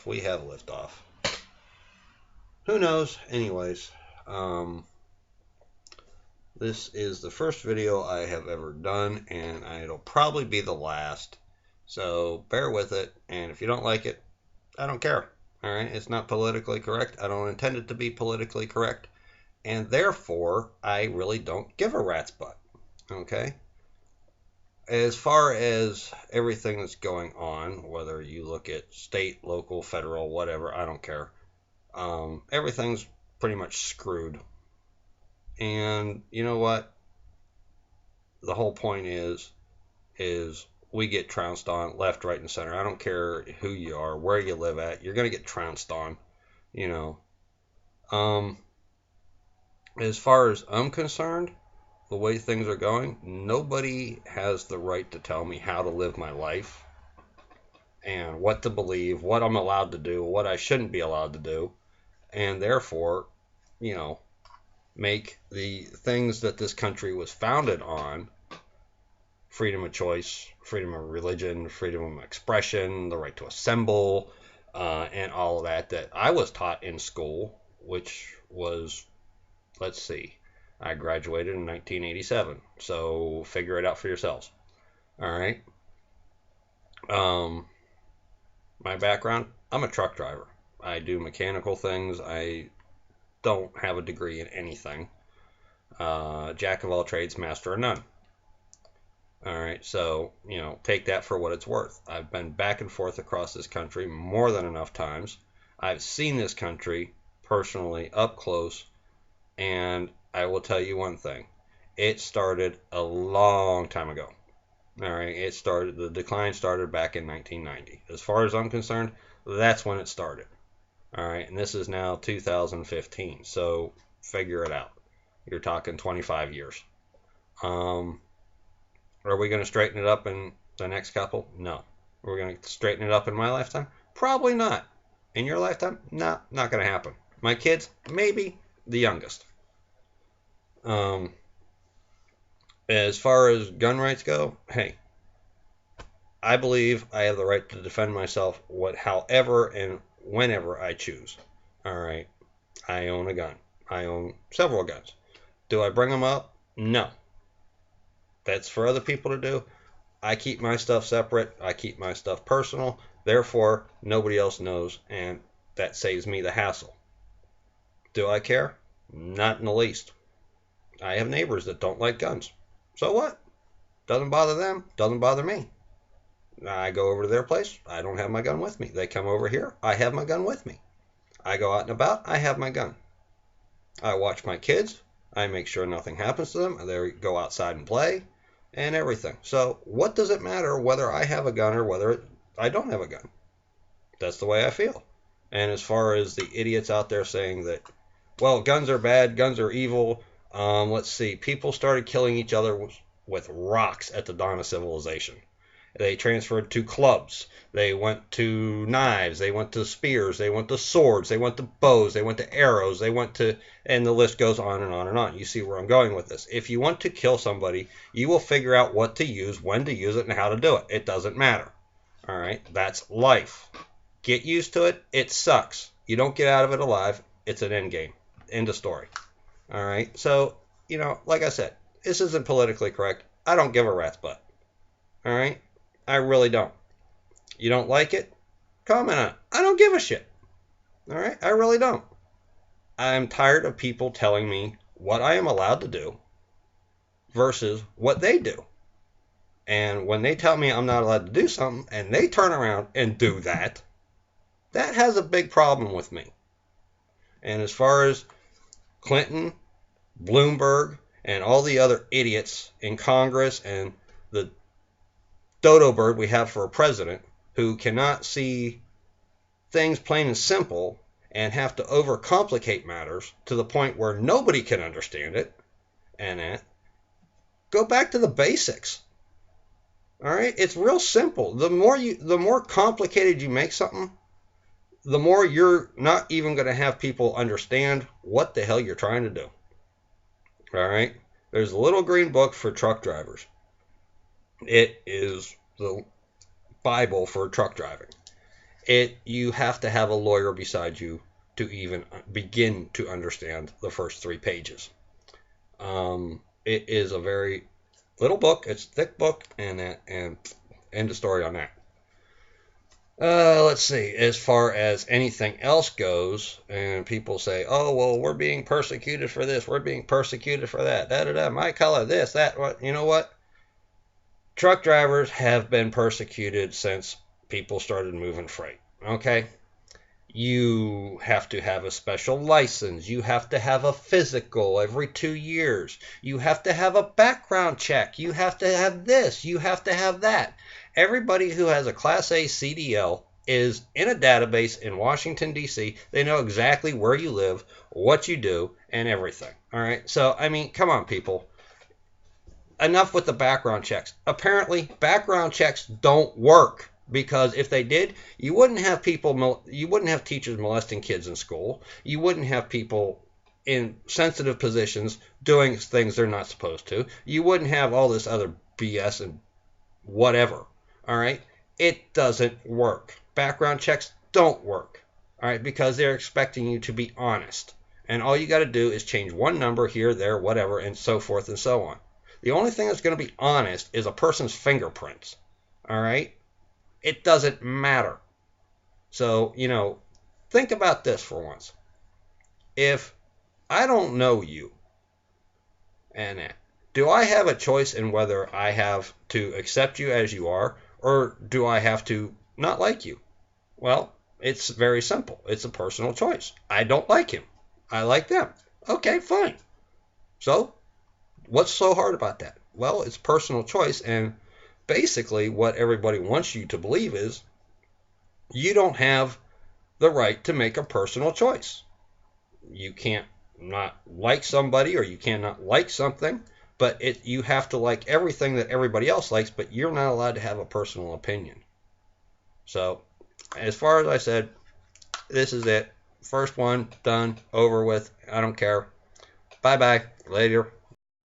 We have liftoff. Who knows? Anyways, this is the first video I have ever done, and it'll probably be the last. So bear with it, and if you don't like it, I don't care. All right, it's not politically correct. I don't intend it to be politically correct, and therefore I really don't give a rat's butt. Okay. As far as everything that's going on, whether you look at state, local, federal, whatever, I don't care. Everything's pretty much screwed. And you know what? The whole point is we get trounced on left, right, and center. I don't care who you are, where you live at. You're gonna get trounced on. You know. As far as I'm concerned, the way things are going, nobody has the right to tell me how to live my life and what to believe, what I'm allowed to do, what I shouldn't be allowed to do, and therefore, make the things that this country was founded on, freedom of choice, freedom of religion, freedom of expression, the right to assemble, and all of that I was taught in school, which was, let's see, I graduated in 1987, so figure it out for yourselves. All right. My background, I'm a truck driver. I do mechanical things. I don't have a degree in anything. Jack of all trades, master of none. All right, so, take that for what it's worth. I've been back and forth across this country more than enough times. I've seen this country personally up close, and I will tell you one thing. It started a long time ago. All right, the decline started back in 1990. As far as I'm concerned, that's when it started. All right, and this is now 2015, so figure it out. You're talking 25 years. Are we going to straighten it up in the next couple? No. We're going to straighten it up in my lifetime? Probably not. In your lifetime? No, not going to happen. My kids? Maybe. The youngest. As far as gun rights go, hey, I believe I have the right to defend myself however and whenever I choose. All right. I own a gun. I own several guns. Do I bring them up? No. That's for other people to do. I keep my stuff separate. I keep my stuff personal. Therefore, nobody else knows, and that saves me the hassle. Do I care? Not in the least. I have neighbors that don't like guns. So what? Doesn't bother them. Doesn't bother me. I go over to their place. I don't have my gun with me. They come over here. I have my gun with me. I go out and about. I have my gun. I watch my kids. I make sure nothing happens to them. They go outside and play and everything. So what does it matter whether I have a gun or whether I don't have a gun? That's the way I feel. And as far as the idiots out there saying that, well, guns are bad, guns are evil. Let's see. People started killing each other with rocks at the dawn of civilization. They transferred to clubs. They went to knives. They went to spears. They went to swords. They went to bows. They went to arrows. And the list goes on and on and on. You see where I'm going with this. If you want to kill somebody, you will figure out what to use, when to use it, and how to do it. It doesn't matter. All right? That's life. Get used to it. It sucks. You don't get out of it alive. It's an end game. End of story. All right? So, like I said, this isn't politically correct. I don't give a rat's butt. All right? I really don't. You don't like it? Comment on it. I don't give a shit. All right? I really don't. I'm tired of people telling me what I am allowed to do versus what they do. And when they tell me I'm not allowed to do something and they turn around and do that, that has a big problem with me. And as far as Clinton, Bloomberg, and all the other idiots in Congress and the dodo bird we have for a president who cannot see things plain and simple and have to overcomplicate matters to the point where nobody can understand it, and go back to the basics. All right? It's real simple. The more complicated you make something, the more you're not even going to have people understand what the hell you're trying to do. All right? There's a little green book for truck drivers. It is the Bible for truck driving. You have to have a lawyer beside you to even begin to understand the first 3 pages. It is a very little book. It's a thick book, and end of story on that. Let's see. As far as anything else goes, and people say, "Oh, well, we're being persecuted for this. We're being persecuted for that. Da da da. My color, this, that." What? You know what? Truck drivers have been persecuted since people started moving freight. Okay. You have to have a special license. You have to have a physical every 2 years. You have to have a background check. You have to have this. You have to have that. Everybody who has a Class A CDL is in a database in Washington, D.C. They know exactly where you live, what you do, and everything. All right? So, I mean, come on, people. Enough with the background checks. Apparently, background checks don't work. Because if they did, you wouldn't have teachers molesting kids in school. You wouldn't have people in sensitive positions doing things they're not supposed to. You wouldn't have all this other BS and whatever. All right? It doesn't work. Background checks don't work. All right? Because they're expecting you to be honest. And all you got to do is change one number here, there, whatever, and so forth and so on. The only thing that's going to be honest is a person's fingerprints. All right? It doesn't matter. So, think about this for once. If I don't know you, and do I have a choice in whether I have to accept you as you are, or do I have to not like you? Well, it's very simple. It's a personal choice. I don't like him. I like them. Okay, fine. So, what's so hard about that? Well, it's personal choice, and basically what everybody wants you to believe is you don't have the right to make a personal choice. You can't not like somebody, or you cannot like something, but you have to like everything that everybody else likes, but you're not allowed to have a personal opinion. So, as far as I said, this is it. First one, done, over with. I don't care. Bye-bye. Later.